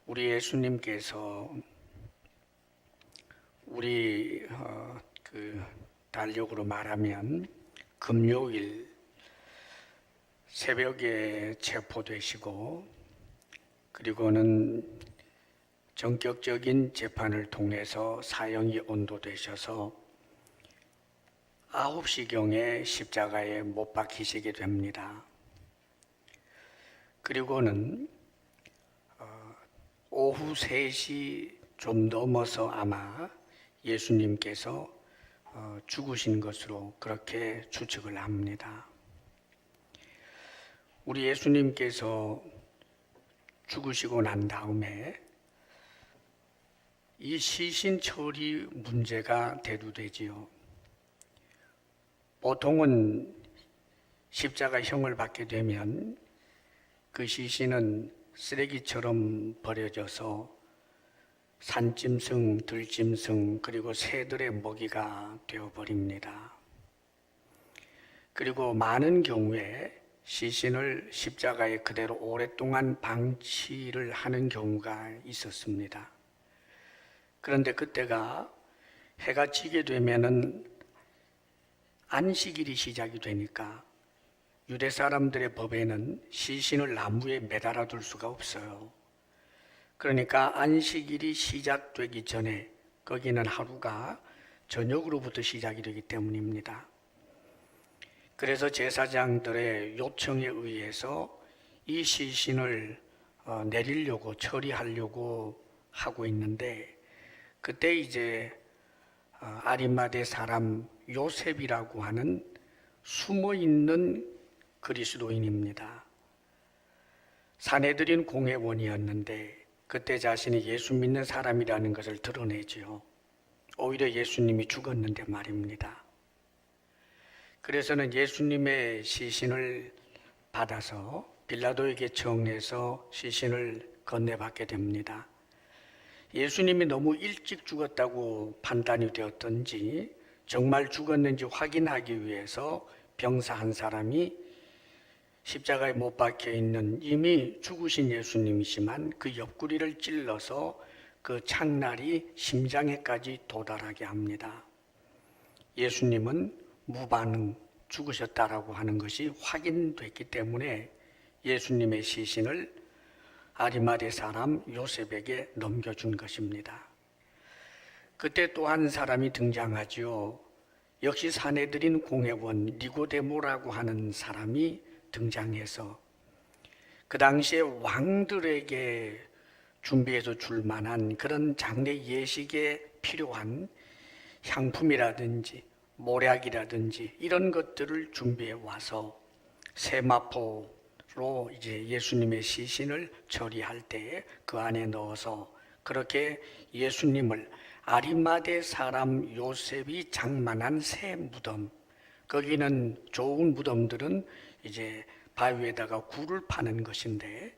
우리 예수님께서 우리 달력으로 말하면 금요일 새벽에 체포되시고 그리고는 전격적인 재판을 통해서 사형이 온도되셔서 9시경에 십자가에 못 박히시게 됩니다. 그리고는 오후 3시 좀 넘어서 아마 예수님께서 죽으신 것으로 그렇게 추측을 합니다. 우리 예수님께서 죽으시고 난 다음에 이 시신 처리 문제가 대두되지요. 보통은 십자가형을 받게 되면 그 시신은 쓰레기처럼 버려져서 산짐승, 들짐승 그리고 새들의 먹이가 되어버립니다. 그리고 많은 경우에 시신을 십자가에 그대로 오랫동안 방치를 하는 경우가 있었습니다. 그런데 그때가 해가 지게 되면은 안식일이 시작이 되니까 유대 사람들의 법에는 시신을 나무에 매달아 둘 수가 없어요. 그러니까 안식일이 시작되기 전에 거기는 하루가 저녁으로부터 시작이 되기 때문입니다. 그래서 제사장들의 요청에 의해서 이 시신을 내리려고 처리하려고 하고 있는데 그때 이제 아리마대 사람 요셉이라고 하는 숨어있는 그리스도인입니다. 사내들인 공회원이었는데 그때 자신이 예수 믿는 사람이라는 것을 드러내지요. 오히려 예수님이 죽었는데 말입니다. 그래서는 예수님의 시신을 받아서 빌라도에게 청해서 시신을 건네받게 됩니다. 예수님이 너무 일찍 죽었다고 판단이 되었던지 정말 죽었는지 확인하기 위해서 병사 한 사람이 십자가에 못 박혀 있는 이미 죽으신 예수님이지만 그 옆구리를 찔러서 그 창날이 심장에까지 도달하게 합니다. 예수님은 무반응 죽으셨다라고 하는 것이 확인됐기 때문에 예수님의 시신을 아리마대 사람 요셉에게 넘겨준 것입니다. 그때 또 한 사람이 등장하지요. 역시 사내들인 공회원 니고데모라고 하는 사람이 등장해서 그 당시에 왕들에게 준비해서 줄 만한 그런 장례 예식에 필요한 향품이라든지 모략이라든지 이런 것들을 준비해 와서 세마포로 이제 예수님의 시신을 처리할 때 그 안에 넣어서 그렇게 예수님을 아리마대 사람 요셉이 장만한 새 무덤, 거기는 좋은 무덤들은 이제 바위에다가 굴을 파는 것인데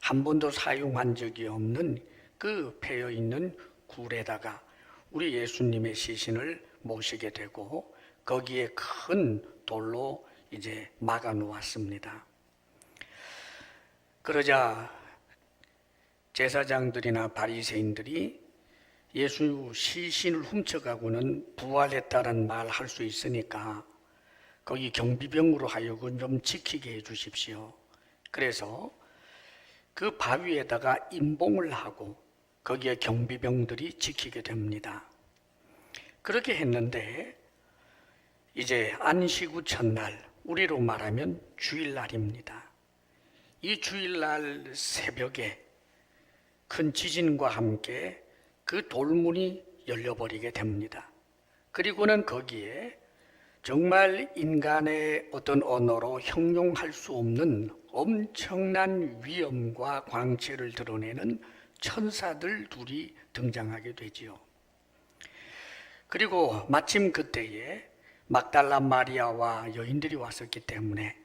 한 번도 사용한 적이 없는 그 패여 있는 굴에다가 우리 예수님의 시신을 모시게 되고 거기에 큰 돌로 이제 막아 놓았습니다. 그러자 제사장들이나 바리새인들이 예수 시신을 훔쳐가고는 부활했다는 말 할 수 있으니까 거기 경비병으로 하여금 좀 지키게 해 주십시오. 그래서 그 바위에다가 임봉을 하고 거기에 경비병들이 지키게 됩니다. 그렇게 했는데 이제 안식 후 첫날, 우리로 말하면 주일날입니다. 이 주일날 새벽에 큰 지진과 함께 그 돌문이 열려버리게 됩니다. 그리고는 거기에 정말 인간의 어떤 언어로 형용할 수 없는 엄청난 위엄과 광채를 드러내는 천사들 둘이 등장하게 되지요. 그리고 마침 그때에 막달라 마리아와 여인들이 왔었기 때문에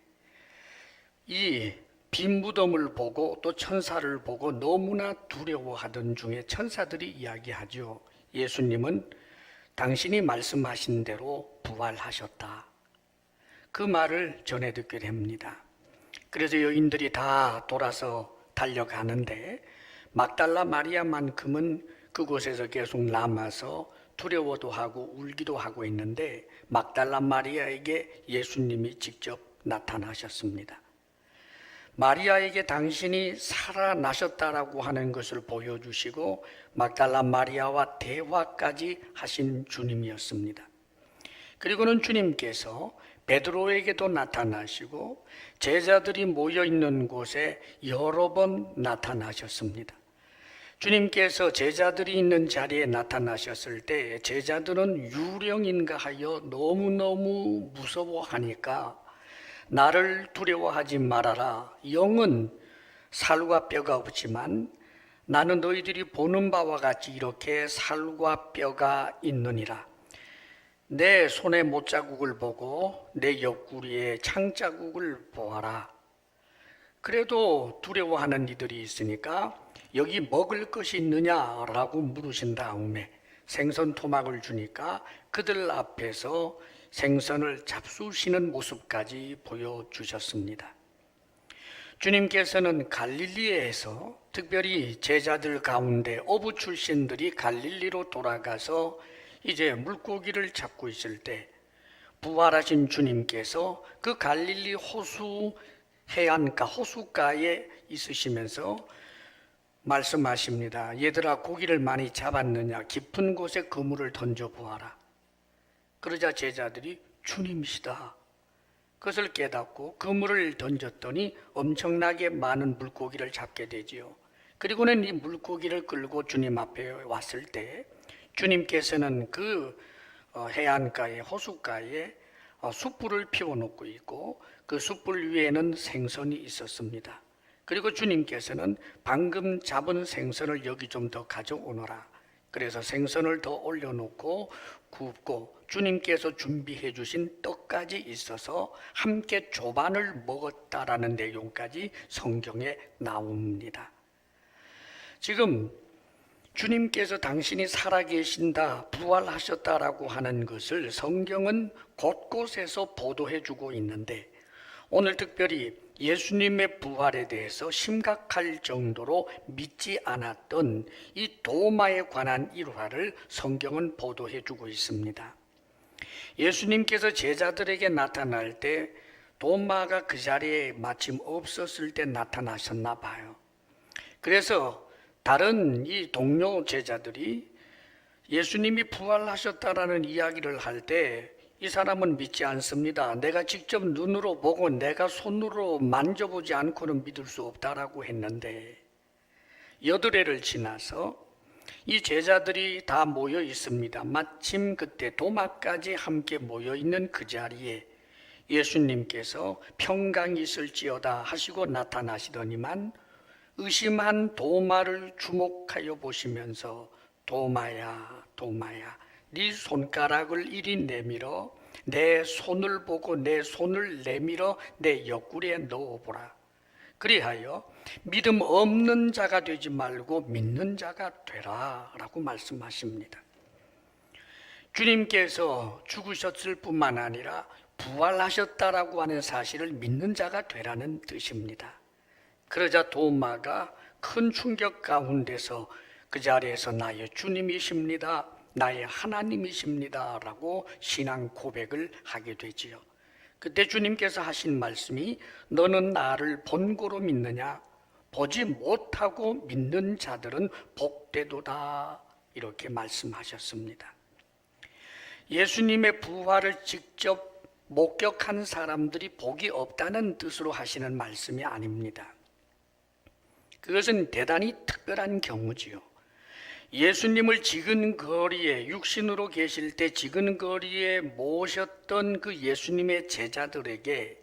이 빈 무덤을 보고 또 천사를 보고 너무나 두려워하던 중에 천사들이 이야기하죠. 예수님은 당신이 말씀하신 대로 부활하셨다. 그 말을 전해 듣게 됩니다. 그래서 여인들이 다 돌아서 달려가는데 막달라 마리아만큼은 그곳에서 계속 남아서 두려워도 하고 울기도 하고 있는데 막달라 마리아에게 예수님이 직접 나타나셨습니다. 마리아에게 당신이 살아나셨다라고 하는 것을 보여주시고 막달라 마리아와 대화까지 하신 주님이었습니다. 그리고는 주님께서 베드로에게도 나타나시고 제자들이 모여 있는 곳에 여러 번 나타나셨습니다. 주님께서 제자들이 있는 자리에 나타나셨을 때 제자들은 유령인가 하여 너무너무 무서워하니까 나를 두려워하지 말아라. 영은 살과 뼈가 없지만 나는 너희들이 보는 바와 같이 이렇게 살과 뼈가 있느니라. 내 손의 못자국을 보고 내 옆구리에 창자국을 보아라. 그래도 두려워하는 이들이 있으니까 여기 먹을 것이 있느냐라고 물으신 다음에 생선 토막을 주니까 그들 앞에서 생선을 잡수시는 모습까지 보여주셨습니다. 주님께서는 갈릴리에서 특별히 제자들 가운데 어부 출신들이 갈릴리로 돌아가서 이제 물고기를 잡고 있을 때 부활하신 주님께서 그 갈릴리 호수 해안가 호숫가에 있으시면서 말씀하십니다. 얘들아 고기를 많이 잡았느냐? 깊은 곳에 그물을 던져보아라. 그러자 제자들이 주님이시다. 그것을 깨닫고 그물을 던졌더니 엄청나게 많은 물고기를 잡게 되지요. 그리고는 이 물고기를 끌고 주님 앞에 왔을 때 주님께서는 그 해안가에 호숫가에 숯불을 피워놓고 있고 그 숯불 위에는 생선이 있었습니다. 그리고 주님께서는 방금 잡은 생선을 여기 좀 더 가져오너라. 그래서 생선을 더 올려놓고 굽고 주님께서 준비해 주신 떡까지 있어서 함께 조반을 먹었다라는 내용까지 성경에 나옵니다. 지금 주님께서 당신이 살아계신다, 부활하셨다라고 하는 것을 성경은 곳곳에서 보도해 주고 있는데 오늘 특별히 예수님의 부활에 대해서 심각할 정도로 믿지 않았던 이 도마에 관한 일화를 성경은 보도해 주고 있습니다. 예수님께서 제자들에게 나타날 때 도마가 그 자리에 마침 없었을 때 나타나셨나 봐요. 그래서 다른 이 동료 제자들이 예수님이 부활하셨다라는 이야기를 할 때 이 사람은 믿지 않습니다. 내가 직접 눈으로 보고 내가 손으로 만져보지 않고는 믿을 수 없다라고 했는데 여드레를 지나서 이 제자들이 다 모여 있습니다. 마침 그때 도마까지 함께 모여 있는 그 자리에 예수님께서 평강이 있을지어다 하시고 나타나시더니만 의심한 도마를 주목하여 보시면서 도마야 도마야 네 손가락을 이리 내밀어 내 손을 보고 내 손을 내밀어 내 옆구리에 넣어보라. 그리하여 믿음 없는 자가 되지 말고 믿는 자가 되라 라고 말씀하십니다. 주님께서 죽으셨을 뿐만 아니라 부활하셨다라고 하는 사실을 믿는 자가 되라는 뜻입니다. 그러자 도마가 큰 충격 가운데서 그 자리에서 나의 주님이십니다, 나의 하나님이십니다 라고 신앙 고백을 하게 되지요. 그때 주님께서 하신 말씀이 너는 나를 본고로 믿느냐? 보지 못하고 믿는 자들은 복되도다 이렇게 말씀하셨습니다. 예수님의 부활을 직접 목격한 사람들이 복이 없다는 뜻으로 하시는 말씀이 아닙니다. 그것은 대단히 특별한 경우지요. 예수님을 지근거리에 육신으로 계실 때 지근거리에 모셨던 그 예수님의 제자들에게,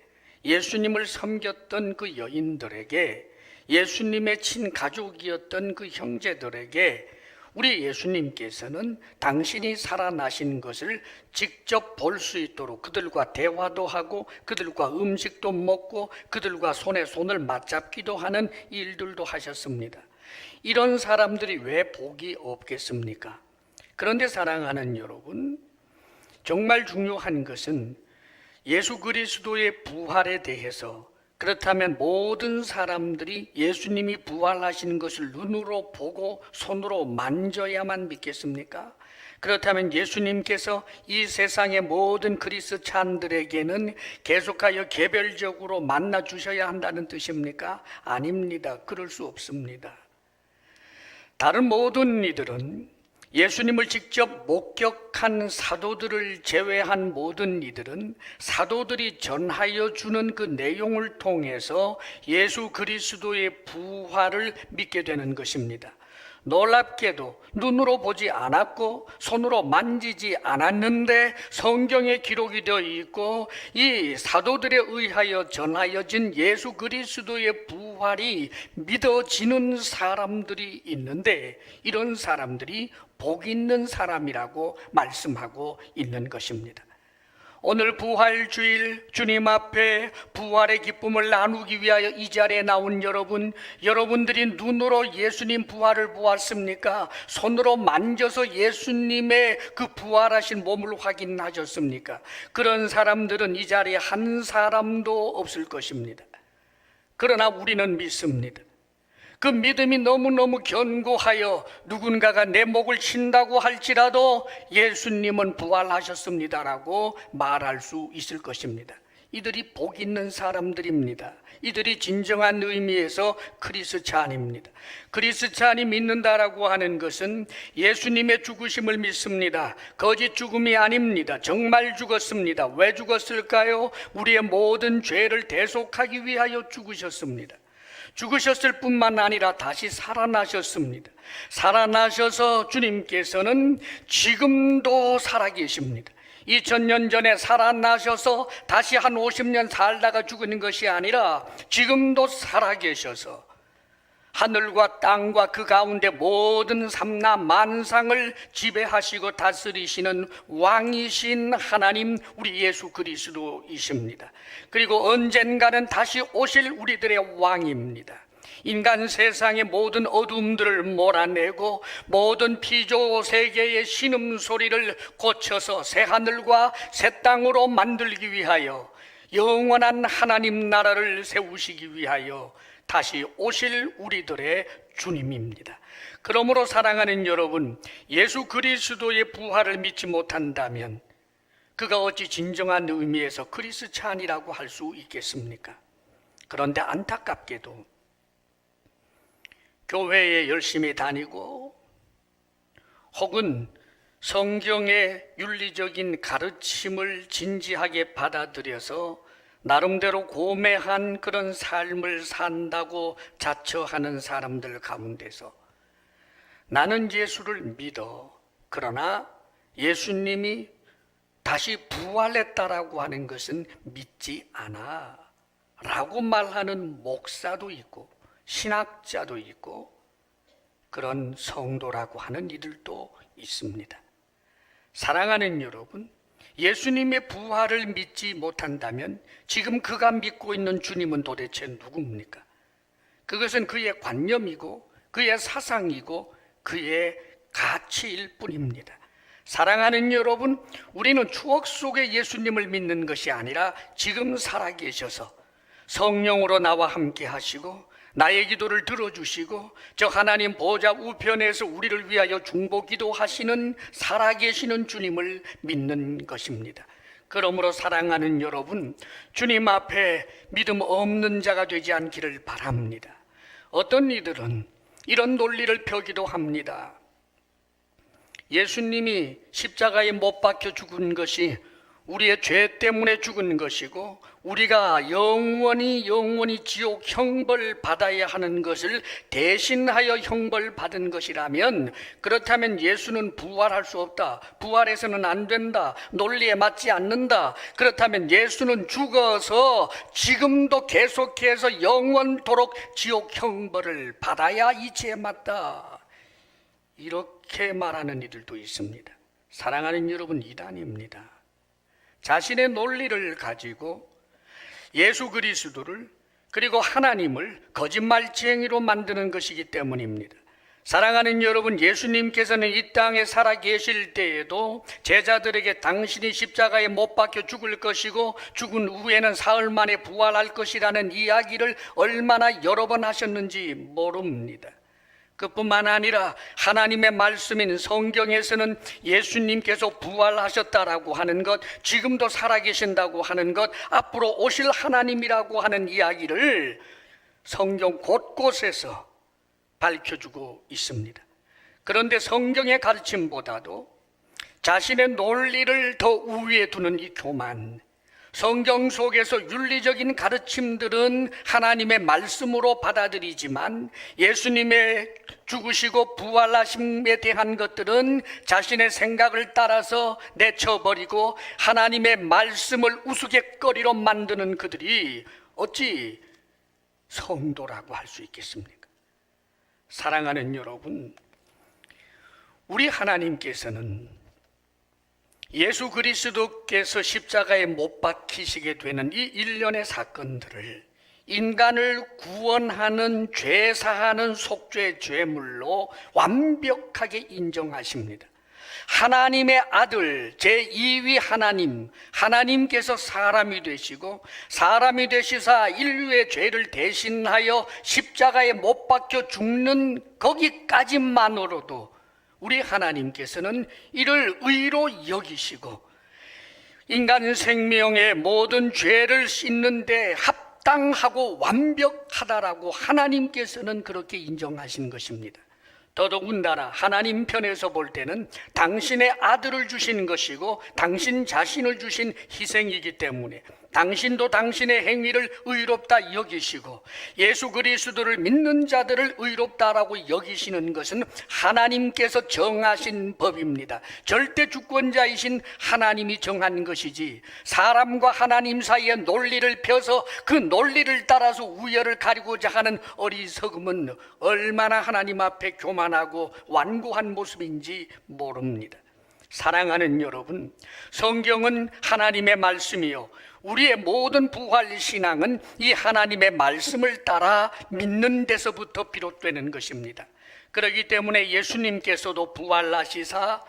예수님을 섬겼던 그 여인들에게, 예수님의 친가족이었던 그 형제들에게 우리 예수님께서는 당신이 살아나신 것을 직접 볼 수 있도록 그들과 대화도 하고 그들과 음식도 먹고 그들과 손에 손을 맞잡기도 하는 일들도 하셨습니다. 이런 사람들이 왜 복이 없겠습니까? 그런데 사랑하는 여러분, 정말 중요한 것은 예수 그리스도의 부활에 대해서 그렇다면 모든 사람들이 예수님이 부활하시는 것을 눈으로 보고 손으로 만져야만 믿겠습니까? 그렇다면 예수님께서 이 세상의 모든 그리스찬들에게는 계속하여 개별적으로 만나 주셔야 한다는 뜻입니까? 아닙니다. 그럴 수 없습니다. 다른 모든 이들은, 예수님을 직접 목격한 사도들을 제외한 모든 이들은 사도들이 전하여 주는 그 내용을 통해서 예수 그리스도의 부활을 믿게 되는 것입니다. 놀랍게도 눈으로 보지 않았고 손으로 만지지 않았는데 성경에 기록이 되어 있고 이 사도들에 의하여 전하여진 예수 그리스도의 부활이 믿어지는 사람들이 있는데, 이런 사람들이 복 있는 사람이라고 말씀하고 있는 것입니다. 오늘 부활주일 주님 앞에 부활의 기쁨을 나누기 위하여 이 자리에 나온 여러분들이 눈으로 예수님 부활을 보았습니까? 손으로 만져서 예수님의 그 부활하신 몸을 확인하셨습니까? 그런 사람들은 이 자리에 한 사람도 없을 것입니다. 그러나 우리는 믿습니다. 그 믿음이 너무너무 견고하여 누군가가 내 목을 친다고 할지라도 예수님은 부활하셨습니다라고 말할 수 있을 것입니다. 이들이 복 있는 사람들입니다. 이들이 진정한 의미에서 크리스찬입니다. 크리스찬이 믿는다라고 하는 것은 예수님의 죽으심을 믿습니다. 거짓 죽음이 아닙니다. 정말 죽었습니다. 왜 죽었을까요? 우리의 모든 죄를 대속하기 위하여 죽으셨습니다. 죽으셨을 뿐만 아니라 다시 살아나셨습니다. 살아나셔서 주님께서는 지금도 살아계십니다. 2000년 전에 살아나셔서 다시 한 50년 살다가 죽은 것이 아니라 지금도 살아계셔서 하늘과 땅과 그 가운데 모든 삼라 만상을 지배하시고 다스리시는 왕이신 하나님, 우리 예수 그리스도이십니다. 그리고 언젠가는 다시 오실 우리들의 왕입니다. 인간 세상의 모든 어둠들을 몰아내고 모든 피조 세계의 신음소리를 고쳐서 새 하늘과 새 땅으로 만들기 위하여 영원한 하나님 나라를 세우시기 위하여 다시 오실 우리들의 주님입니다. 그러므로 사랑하는 여러분, 예수 그리스도의 부활을 믿지 못한다면 그가 어찌 진정한 의미에서 크리스찬이라고 할 수 있겠습니까? 그런데 안타깝게도 교회에 열심히 다니고 혹은 성경의 윤리적인 가르침을 진지하게 받아들여서 나름대로 고매한 그런 삶을 산다고 자처하는 사람들 가운데서 나는 예수를 믿어, 그러나 예수님이 다시 부활했다라고 하는 것은 믿지 않아 라고 말하는 목사도 있고 신학자도 있고 그런 성도라고 하는 이들도 있습니다. 사랑하는 여러분, 예수님의 부활을 믿지 못한다면 지금 그가 믿고 있는 주님은 도대체 누굽니까? 그것은 그의 관념이고 그의 사상이고 그의 가치일 뿐입니다. 사랑하는 여러분, 우리는 추억 속의 예수님을 믿는 것이 아니라 지금 살아계셔서 성령으로 나와 함께 하시고 나의 기도를 들어주시고 저 하나님 보좌 우편에서 우리를 위하여 중보기도 하시는 살아계시는 주님을 믿는 것입니다. 그러므로 사랑하는 여러분, 주님 앞에 믿음 없는 자가 되지 않기를 바랍니다. 어떤 이들은 이런 논리를 펴기도 합니다. 예수님이 십자가에 못 박혀 죽은 것이 우리의 죄 때문에 죽은 것이고 우리가 영원히 지옥 형벌 받아야 하는 것을 대신하여 형벌 받은 것이라면, 그렇다면 예수는 부활할 수 없다, 부활해서는 안 된다, 논리에 맞지 않는다, 그렇다면 예수는 죽어서 지금도 계속해서 영원토록 지옥 형벌을 받아야 이치에 맞다, 이렇게 말하는 이들도 있습니다. 사랑하는 여러분, 이단입니다. 자신의 논리를 가지고 예수 그리스도를 그리고 하나님을 거짓말쟁이로 만드는 것이기 때문입니다. 사랑하는 여러분, 예수님께서는 이 땅에 살아 계실 때에도 제자들에게 당신이 십자가에 못 박혀 죽을 것이고 죽은 후에는 사흘 만에 부활할 것이라는 이야기를 얼마나 여러 번 하셨는지 모릅니다. 그뿐만 아니라 하나님의 말씀인 성경에서는 예수님께서 부활하셨다라고 하는 것, 지금도 살아계신다고 하는 것, 앞으로 오실 하나님이라고 하는 이야기를 성경 곳곳에서 밝혀주고 있습니다. 그런데 성경의 가르침보다도 자신의 논리를 더 우위에 두는 이 교만, 성경 속에서 윤리적인 가르침들은 하나님의 말씀으로 받아들이지만 예수님의 죽으시고 부활하심에 대한 것들은 자신의 생각을 따라서 내쳐버리고 하나님의 말씀을 우스갯거리로 만드는 그들이 어찌 성도라고 할 수 있겠습니까? 사랑하는 여러분, 우리 하나님께서는 예수 그리스도께서 십자가에 못 박히시게 되는 이 일련의 사건들을 인간을 구원하는 죄사하는 속죄 제물로 완벽하게 인정하십니다. 하나님의 아들 제2위 하나님께서 사람이 되시고 사람이 되시사 인류의 죄를 대신하여 십자가에 못 박혀 죽는 거기까지만으로도 우리 하나님께서는 이를 의로 여기시고 인간 생명의 모든 죄를 씻는 데 합당하고 완벽하다라고 하나님께서는 그렇게 인정하신 것입니다. 더더군다나 하나님 편에서 볼 때는 당신의 아들을 주신 것이고 당신 자신을 주신 희생이기 때문에 당신도 당신의 행위를 의롭다 여기시고 예수 그리스도를 믿는 자들을 의롭다라고 여기시는 것은 하나님께서 정하신 법입니다. 절대 주권자이신 하나님이 정한 것이지 사람과 하나님 사이의 논리를 펴서 그 논리를 따라서 우열을 가리고자 하는 어리석음은 얼마나 하나님 앞에 교만하고 완고한 모습인지 모릅니다. 사랑하는 여러분, 성경은 하나님의 말씀이요 우리의 모든 부활 신앙은 이 하나님의 말씀을 따라 믿는 데서부터 비롯되는 것입니다. 그렇기 때문에 예수님께서도 부활하시사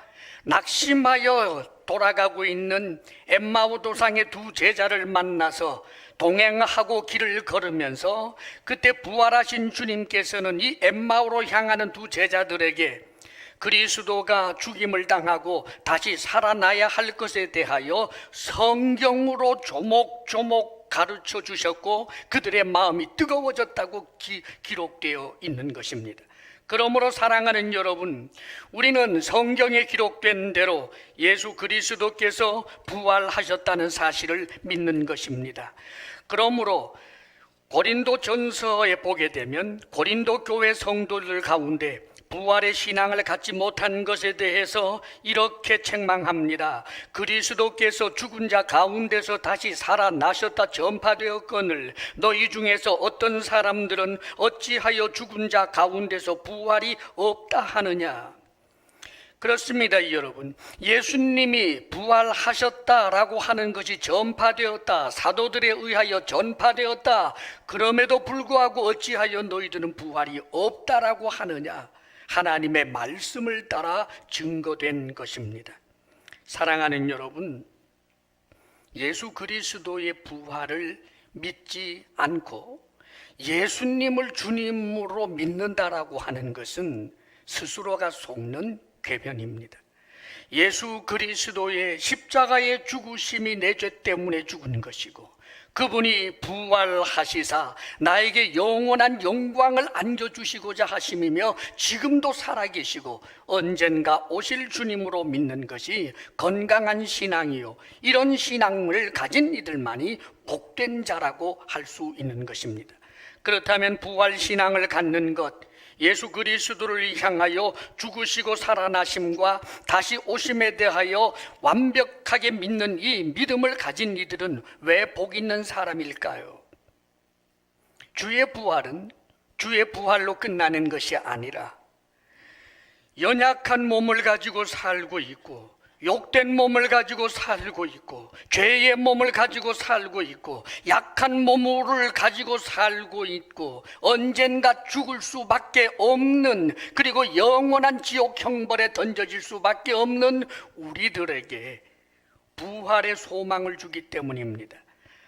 낙심하여 돌아가고 있는 엠마오 도상의 두 제자를 만나서 동행하고 길을 걸으면서 그때 부활하신 주님께서는 이 엠마오로 향하는 두 제자들에게 그리스도가 죽임을 당하고 다시 살아나야 할 것에 대하여 성경으로 조목조목 가르쳐 주셨고 그들의 마음이 뜨거워졌다고 기록되어 있는 것입니다. 그러므로 사랑하는 여러분, 우리는 성경에 기록된 대로 예수 그리스도께서 부활하셨다는 사실을 믿는 것입니다. 그러므로 고린도전서에 보게 되면 고린도 교회 성도들 가운데 부활의 신앙을 갖지 못한 것에 대해서 이렇게 책망합니다. 그리스도께서 죽은 자 가운데서 다시 살아나셨다 전파되었거늘 너희 중에서 어떤 사람들은 어찌하여 죽은 자 가운데서 부활이 없다 하느냐. 그렇습니다, 여러분. 예수님이 부활하셨다라고 하는 것이 전파되었다, 사도들에 의하여 전파되었다. 그럼에도 불구하고 어찌하여 너희들은 부활이 없다라고 하느냐. 하나님의 말씀을 따라 증거된 것입니다. 사랑하는 여러분, 예수 그리스도의 부활을 믿지 않고 예수님을 주님으로 믿는다라고 하는 것은 스스로가 속는 궤변입니다. 예수 그리스도의 십자가의 죽으심이 내 죄 때문에 죽은 것이고 그분이 부활하시사 나에게 영원한 영광을 안겨주시고자 하심이며 지금도 살아계시고 언젠가 오실 주님으로 믿는 것이 건강한 신앙이요 이런 신앙을 가진 이들만이 복된 자라고 할 수 있는 것입니다. 그렇다면 부활신앙을 갖는 것, 예수 그리스도를 향하여 죽으시고 살아나심과 다시 오심에 대하여 완벽하게 믿는 이 믿음을 가진 이들은 왜 복 있는 사람일까요? 주의 부활은 주의 부활로 끝나는 것이 아니라 연약한 몸을 가지고 살고 있고 욕된 몸을 가지고 살고 있고, 죄의 몸을 가지고 살고 있고, 약한 몸을 가지고 살고 있고, 언젠가 죽을 수밖에 없는, 그리고 영원한 지옥 형벌에 던져질 수밖에 없는 우리들에게 부활의 소망을 주기 때문입니다.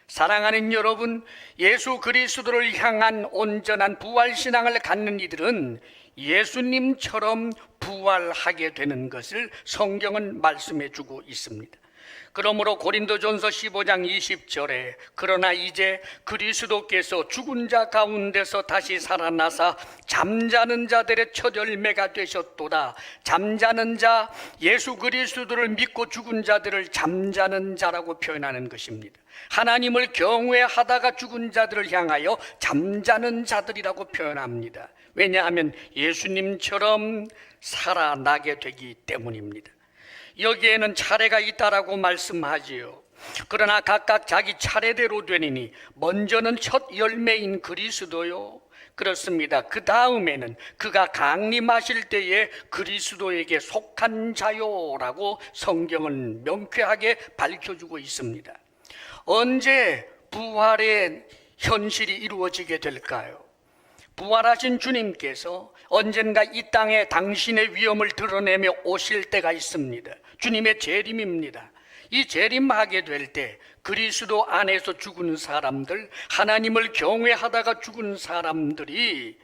사랑하는 여러분, 예수 그리스도를 향한 온전한 부활신앙을 갖는 이들은 예수님처럼 부활하게 되는 것을 성경은 말씀해 주고 있습니다. 그러므로 고린도전서 15장 20절에 그러나 이제 그리스도께서 죽은 자 가운데서 다시 살아나사 잠자는 자들의 첫 열매가 되셨도다. 잠자는 자, 예수 그리스도를 믿고 죽은 자들을 잠자는 자라고 표현하는 것입니다. 하나님을 경외하다가 죽은 자들을 향하여 잠자는 자들이라고 표현합니다. 왜냐하면 예수님처럼 살아나게 되기 때문입니다. 여기에는 차례가 있다라고 말씀하지요. 그러나 각각 자기 차례대로 되니니 먼저는 첫 열매인 그리스도요. 그렇습니다. 그 다음에는 그가 강림하실 때에 그리스도에게 속한 자요라고 성경은 명쾌하게 밝혀주고 있습니다. 언제 부활의 현실이 이루어지게 될까요? 부활하신 주님께서 언젠가 이 땅에 당신의 위엄을 드러내며 오실 때가 있습니다. 주님의 재림입니다. 이 재림하게 될 때 그리스도 안에서 죽은 사람들, 하나님을 경외하다가 죽은 사람들이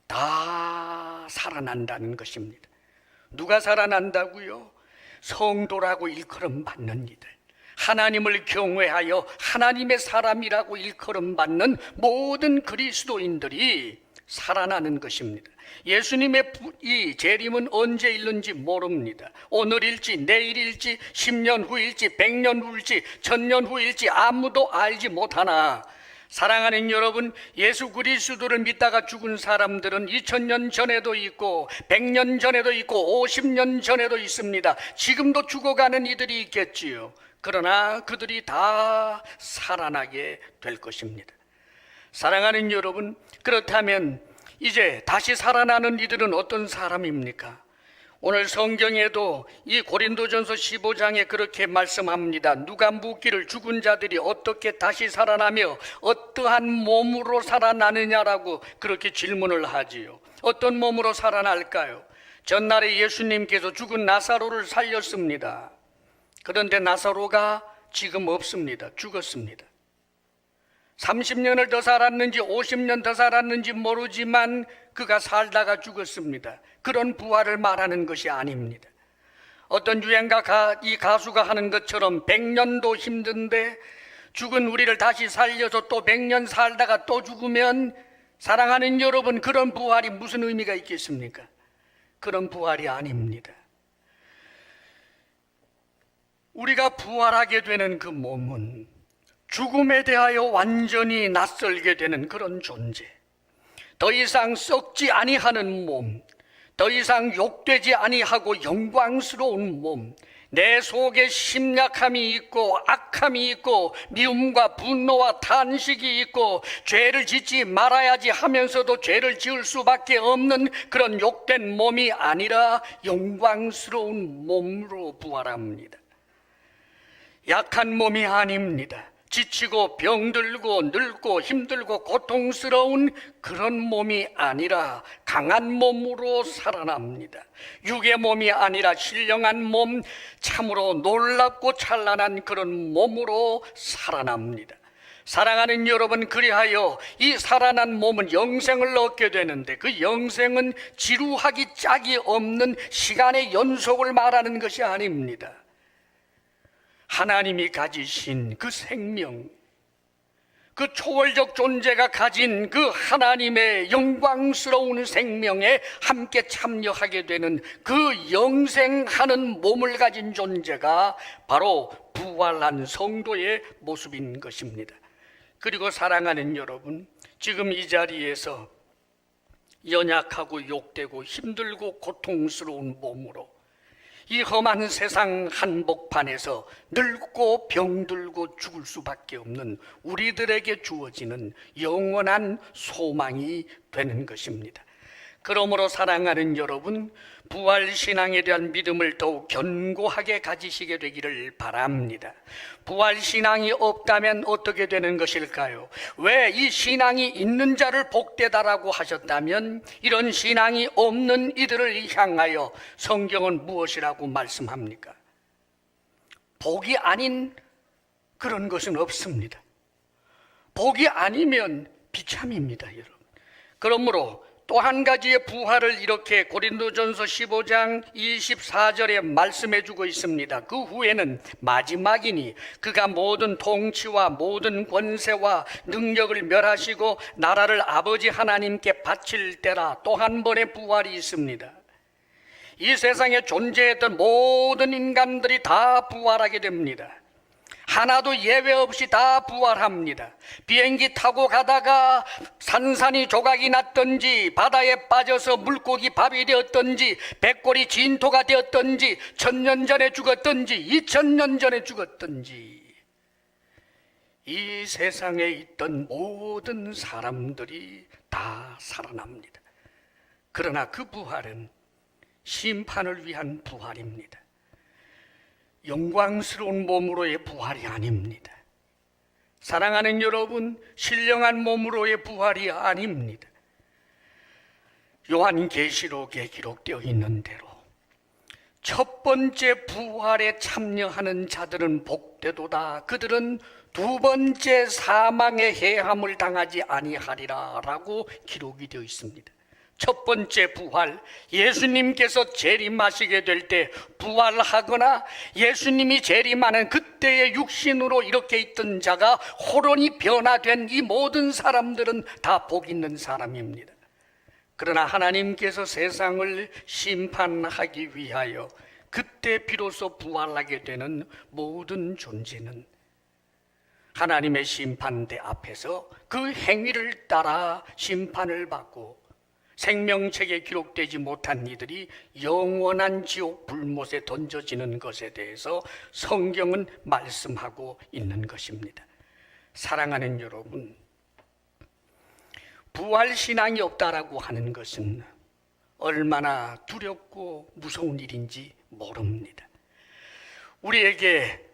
다 살아난다는 것입니다. 누가 살아난다고요? 성도라고 일컬음 받는 이들, 하나님을 경외하여 하나님의 사람이라고 일컬음 받는 모든 그리스도인들이 살아나는 것입니다. 예수님의 이 재림은 언제 있는지 모릅니다. 오늘일지 내일일지 10년 후일지 100년 후일지 1000년 후일지 아무도 알지 못하나, 사랑하는 여러분, 예수 그리스도를 믿다가 죽은 사람들은 2000년 전에도 있고 100년 전에도 있고 50년 전에도 있습니다. 지금도 죽어가는 이들이 있겠지요. 그러나 그들이 다 살아나게 될 것입니다. 사랑하는 여러분, 그렇다면 이제 다시 살아나는 이들은 어떤 사람입니까? 오늘 성경에도 이 고린도전서 15장에 그렇게 말씀합니다. 누가 묻기를 죽은 자들이 어떻게 다시 살아나며 어떠한 몸으로 살아나느냐라고 그렇게 질문을 하지요. 어떤 몸으로 살아날까요? 전날에 예수님께서 죽은 나사로를 살렸습니다. 그런데 나사로가 지금 없습니다. 죽었습니다. 30년을 더 살았는지 50년 더 살았는지 모르지만 그가 살다가 죽었습니다. 그런 부활을 말하는 것이 아닙니다. 어떤 유행가 이 가수가 하는 것처럼 100년도 힘든데 죽은 우리를 다시 살려서 또 100년 살다가 또 죽으면, 사랑하는 여러분, 그런 부활이 무슨 의미가 있겠습니까? 그런 부활이 아닙니다. 우리가 부활하게 되는 그 몸은 죽음에 대하여 완전히 낯설게 되는 그런 존재, 더 이상 썩지 아니하는 몸, 더 이상 욕되지 아니하고 영광스러운 몸, 내 속에 심약함이 있고 악함이 있고 미움과 분노와 탄식이 있고 죄를 짓지 말아야지 하면서도 죄를 지을 수밖에 없는 그런 욕된 몸이 아니라 영광스러운 몸으로 부활합니다. 약한 몸이 아닙니다. 지치고 병들고 늙고 힘들고 고통스러운 그런 몸이 아니라 강한 몸으로 살아납니다. 육의 몸이 아니라 신령한 몸, 참으로 놀랍고 찬란한 그런 몸으로 살아납니다. 사랑하는 여러분, 그리하여 이 살아난 몸은 영생을 얻게 되는데, 그 영생은 지루하기 짝이 없는 시간의 연속을 말하는 것이 아닙니다. 하나님이 가지신 그 생명, 그 초월적 존재가 가진 그 하나님의 영광스러운 생명에 함께 참여하게 되는 그 영생하는 몸을 가진 존재가 바로 부활한 성도의 모습인 것입니다. 그리고 사랑하는 여러분, 지금 이 자리에서 연약하고 욕되고 힘들고 고통스러운 몸으로 이 험한 세상 한복판에서 늙고 병들고 죽을 수밖에 없는 우리들에게 주어지는 영원한 소망이 되는 것입니다. 그러므로 사랑하는 여러분, 부활신앙에 대한 믿음을 더욱 견고하게 가지시게 되기를 바랍니다. 부활신앙이 없다면 어떻게 되는 것일까요? 왜 이 신앙이 있는 자를 복되다라고 하셨다면 이런 신앙이 없는 이들을 향하여 성경은 무엇이라고 말씀합니까? 복이 아닌 그런 것은 없습니다. 복이 아니면 비참입니다, 여러분. 그러므로 또 한 가지의 부활을 이렇게 고린도전서 15장 24절에 말씀해 주고 있습니다. 그 후에는 마지막이니 그가 모든 통치와 모든 권세와 능력을 멸하시고 나라를 아버지 하나님께 바칠 때라. 또 한 번의 부활이 있습니다. 이 세상에 존재했던 모든 인간들이 다 부활하게 됩니다. 하나도 예외 없이 다 부활합니다. 비행기 타고 가다가 산산이 조각이 났던지, 바다에 빠져서 물고기 밥이 되었던지, 백골이 진토가 되었던지, 1000년 전에 죽었던지, 2000년 전에 죽었던지, 이 세상에 있던 모든 사람들이 다 살아납니다. 그러나 그 부활은 심판을 위한 부활입니다. 영광스러운 몸으로의 부활이 아닙니다. 사랑하는 여러분, 신령한 몸으로의 부활이 아닙니다. 요한계시록에 기록되어 있는 대로 첫 번째 부활에 참여하는 자들은 복되도다. 그들은 두 번째 사망의 해함을 당하지 아니하리라 라고 기록이 되어 있습니다. 첫 번째 부활, 예수님께서 재림하시게 될 때 부활하거나 예수님이 재림하는 그때의 육신으로 이렇게 있던 자가 호련히 변화된 이 모든 사람들은 다 복 있는 사람입니다. 그러나 하나님께서 세상을 심판하기 위하여 그때 비로소 부활하게 되는 모든 존재는 하나님의 심판대 앞에서 그 행위를 따라 심판을 받고 생명책에 기록되지 못한 이들이 영원한 지옥 불못에 던져지는 것에 대해서 성경은 말씀하고 있는 것입니다. 사랑하는 여러분, 부활신앙이 없다라고 하는 것은 얼마나 두렵고 무서운 일인지 모릅니다. 우리에게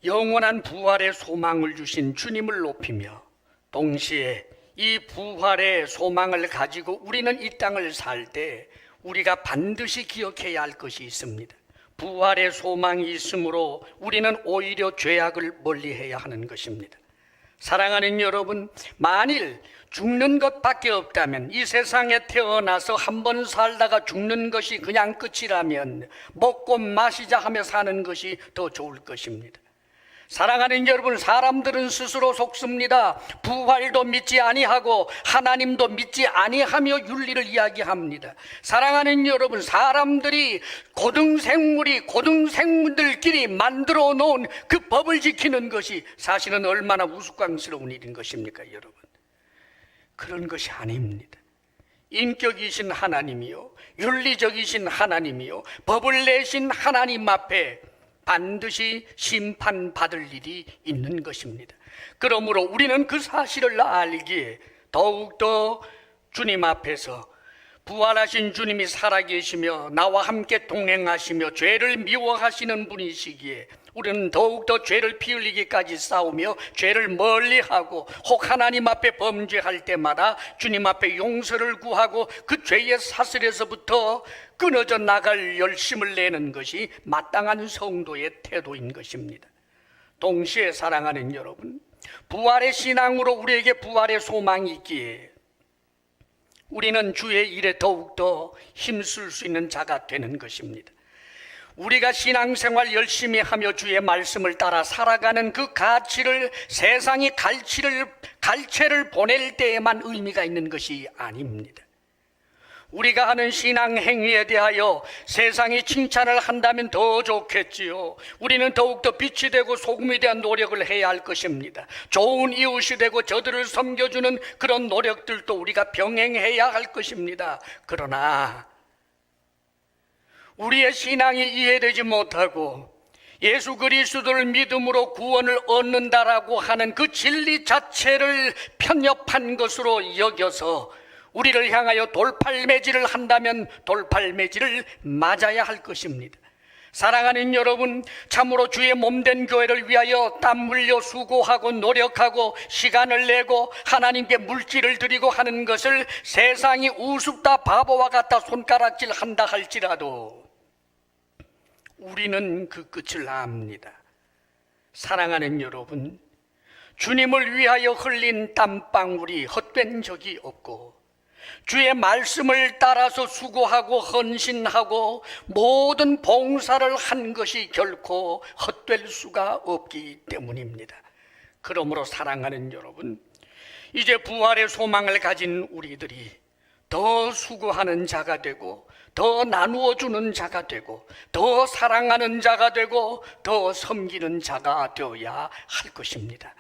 영원한 부활의 소망을 주신 주님을 높이며 동시에 이 부활의 소망을 가지고 우리는 이 땅을 살 때 우리가 반드시 기억해야 할 것이 있습니다. 부활의 소망이 있으므로 우리는 오히려 죄악을 멀리해야 하는 것입니다. 사랑하는 여러분, 만일 죽는 것밖에 없다면, 이 세상에 태어나서 한 번 살다가 죽는 것이 그냥 끝이라면 먹고 마시자 하며 사는 것이 더 좋을 것입니다. 사랑하는 여러분, 사람들은 스스로 속습니다. 부활도 믿지 아니하고 하나님도 믿지 아니하며 윤리를 이야기합니다. 사랑하는 여러분, 사람들이 고등생물들끼리 만들어 놓은 그 법을 지키는 것이 사실은 얼마나 우스꽝스러운 일인 것입니까, 여러분? 그런 것이 아닙니다. 인격이신 하나님이요, 윤리적이신 하나님이요, 법을 내신 하나님 앞에 반드시 심판받을 일이 있는 것입니다. 그러므로 우리는 그 사실을 알기에 더욱더 주님 앞에서 부활하신 주님이 살아계시며 나와 함께 동행하시며 죄를 미워하시는 분이시기에 우리는 더욱더 죄를 피 흘리기까지 싸우며 죄를 멀리하고 혹 하나님 앞에 범죄할 때마다 주님 앞에 용서를 구하고 그 죄의 사슬에서부터 끊어져 나갈 열심을 내는 것이 마땅한 성도의 태도인 것입니다. 동시에 사랑하는 여러분, 부활의 신앙으로 우리에게 부활의 소망이 있기에 우리는 주의 일에 더욱더 힘쓸 수 있는 자가 되는 것입니다. 우리가 신앙생활 열심히 하며 주의 말씀을 따라 살아가는 그 가치를 세상이 갈채를 보낼 때에만 의미가 있는 것이 아닙니다. 우리가 하는 신앙 행위에 대하여 세상이 칭찬을 한다면 더 좋겠지요. 우리는 더욱더 빛이 되고 소금이 대한 노력을 해야 할 것입니다. 좋은 이웃이 되고 저들을 섬겨주는 그런 노력들도 우리가 병행해야 할 것입니다. 그러나 우리의 신앙이 이해되지 못하고 예수 그리스도를 믿음으로 구원을 얻는다라고 하는 그 진리 자체를 편협한 것으로 여겨서 우리를 향하여 돌팔매질을 한다면 돌팔매질을 맞아야 할 것입니다. 사랑하는 여러분, 참으로 주의 몸된 교회를 위하여 땀 흘려 수고하고 노력하고 시간을 내고 하나님께 물질을 드리고 하는 것을 세상이 우습다 바보와 같다 손가락질 한다 할지라도 우리는 그 끝을 압니다. 사랑하는 여러분, 주님을 위하여 흘린 땀방울이 헛된 적이 없고 주의 말씀을 따라서 수고하고 헌신하고 모든 봉사를 한 것이 결코 헛될 수가 없기 때문입니다. 그러므로 사랑하는 여러분, 이제 부활의 소망을 가진 우리들이 더 수고하는 자가 되고 더 나누어 주는 자가 되고 더 사랑하는 자가 되고 더 섬기는 자가 되어야 할 것입니다.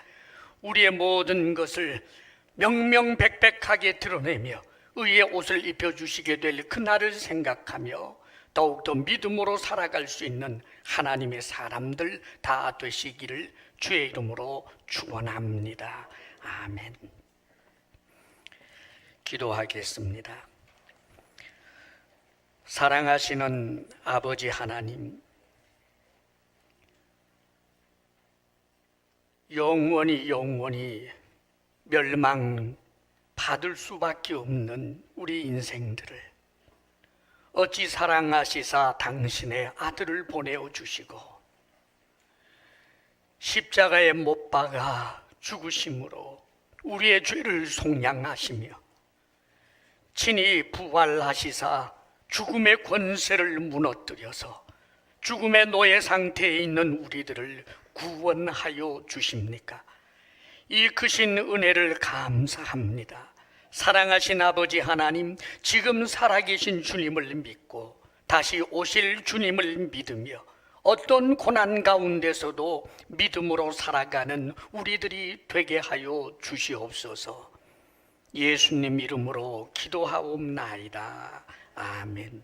우리의 모든 것을 명명백백하게 드러내며 의의 옷을 입혀주시게 될 그날을 생각하며 더욱더 믿음으로 살아갈 수 있는 하나님의 사람들 다 되시기를 주의 이름으로 축원합니다. 아멘. 기도하겠습니다. 사랑하시는 아버지 하나님, 영원히 멸망받을 수밖에 없는 우리 인생들을 어찌 사랑하시사 당신의 아들을 보내어 주시고 십자가에 못 박아 죽으심으로 우리의 죄를 속량하시며 친히 부활하시사 죽음의 권세를 무너뜨려서 죽음의 노예 상태에 있는 우리들을 구원하여 주십니까? 이 크신 은혜를 감사합니다. 사랑하신 아버지 하나님, 지금 살아계신 주님을 믿고 다시 오실 주님을 믿으며 어떤 고난 가운데서도 믿음으로 살아가는 우리들이 되게 하여 주시옵소서. 예수님 이름으로 기도하옵나이다. 아멘.